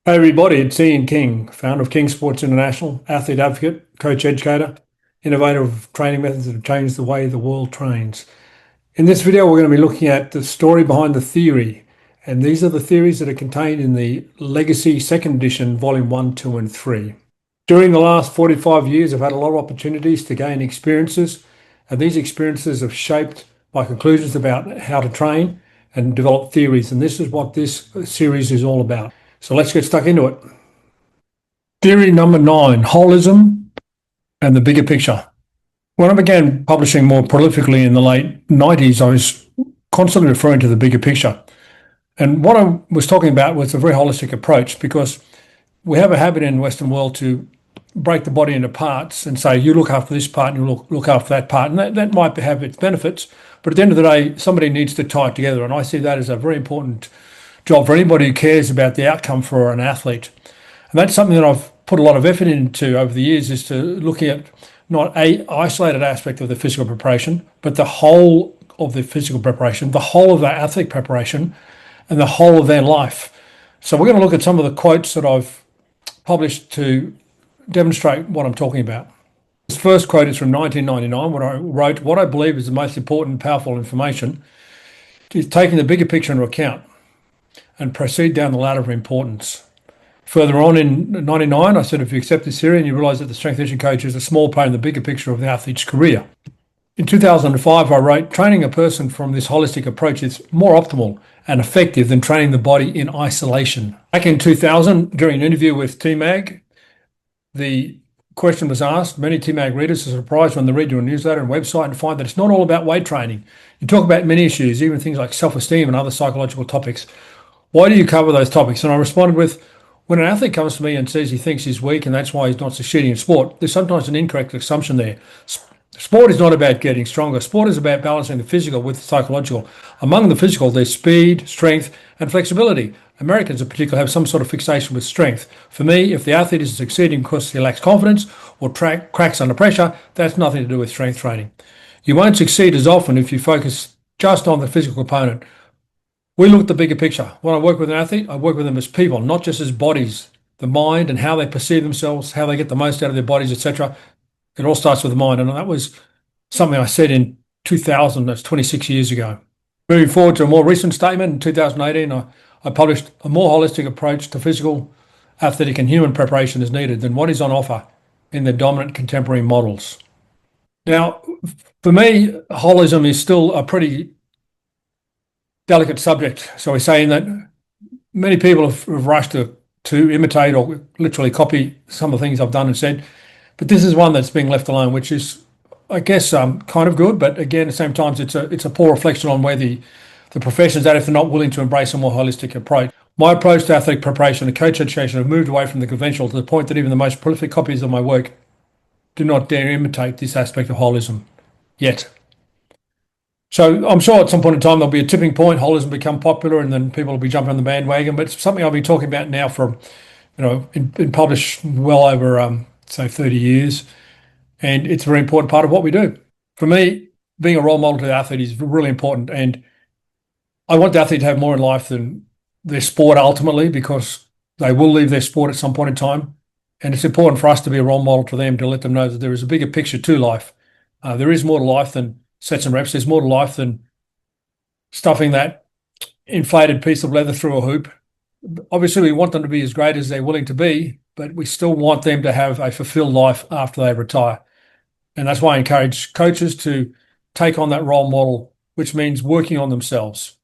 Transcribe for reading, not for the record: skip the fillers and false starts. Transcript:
Hey everybody, it's Ian King, founder of King Sports International, athlete advocate, coach educator, innovator of training methods that have changed the way the world trains. In this video, we're going to be looking at the story behind the theory. And these are the theories that are contained in the Legacy Second Edition, Volume 1, 2, and 3. During the last 45 years, I've had a lot of opportunities to gain experiences, and these experiences have shaped my conclusions about how to train and develop theories. And this is what this series is all about. So let's get stuck into it. Theory number 9, holism and the bigger picture. When I began publishing more prolifically in the late 90s, I was constantly referring to the bigger picture. And what I was talking about was a very holistic approach, because we have a habit in the Western world to break the body into parts and say, you look after this part and you look after that part. And that might have its benefits, but at the end of the day, somebody needs to tie it together. And I see that as a very important job for anybody who cares about the outcome for an athlete. And that's something that I've put a lot of effort into over the years, is to looking at not a isolated aspect of the physical preparation, but the whole of the physical preparation, the whole of their athlete preparation, and the whole of their life. So we're going to look at some of the quotes that I've published to demonstrate what I'm talking about. This first quote is from 1999, when I wrote, "What I believe is the most important and powerful information is taking the bigger picture into account and proceed down the ladder of importance." Further on in 99, I said, if you accept this theory and you realise that the strength conditioning coach is a small part in the bigger picture of the athlete's career. In 2005, I wrote, training a person from this holistic approach is more optimal and effective than training the body in isolation. Back in 2000, during an interview with TMAG, the question was asked, many TMAG readers are surprised when they read your newsletter and website and find that it's not all about weight training. You talk about many issues, even things like self-esteem and other psychological topics. Why do you cover those topics? And I responded with, when an athlete comes to me and says he thinks he's weak and that's why he's not succeeding in sport, there's sometimes an incorrect assumption there. Sport is not about getting stronger. Sport is about balancing the physical with the psychological. Among the physical, there's speed, strength, and flexibility. Americans in particular have some sort of fixation with strength. For me, if the athlete is succeeding because he lacks confidence or cracks under pressure, that's nothing to do with strength training. You won't succeed as often if you focus just on the physical component. We look at the bigger picture. When I work with an athlete, I work with them as people, not just as bodies. The mind and how they perceive themselves, how they get the most out of their bodies, etc. It all starts with the mind. And that was something I said in 2000, that's 26 years ago. Moving forward to a more recent statement, in 2018, I published a more holistic approach to physical, athletic and human preparation is needed than what is on offer in the dominant contemporary models. Now, for me, holism is still a pretty delicate subject. So we're saying that many people have rushed to imitate or literally copy some of the things I've done and said, but this is one that's being left alone, which is, I guess, kind of good. But again, at the same time, it's a poor reflection on where the profession's at if they're not willing to embrace a more holistic approach. My approach to athletic preparation and coach education have moved away from the conventional to the point that even the most prolific copies of my work do not dare imitate this aspect of holism yet. So I'm sure at some point in time there'll be a tipping point, holism become popular, and then people will be jumping on the bandwagon. But it's something I'll be talking about now for, been published well over, say, 30 years. And it's a very important part of what we do. For me, being a role model to the athlete is really important. And I want the athlete to have more in life than their sport ultimately, because they will leave their sport at some point in time. And it's important for us to be a role model to them, to let them know that there is a bigger picture to life. There is more to life than sets and reps. There's more to life than stuffing that inflated piece of leather through a hoop. Obviously, we want them to be as great as they're willing to be, but we still want them to have a fulfilled life after they retire. And that's why I encourage coaches to take on that role model, which means working on themselves.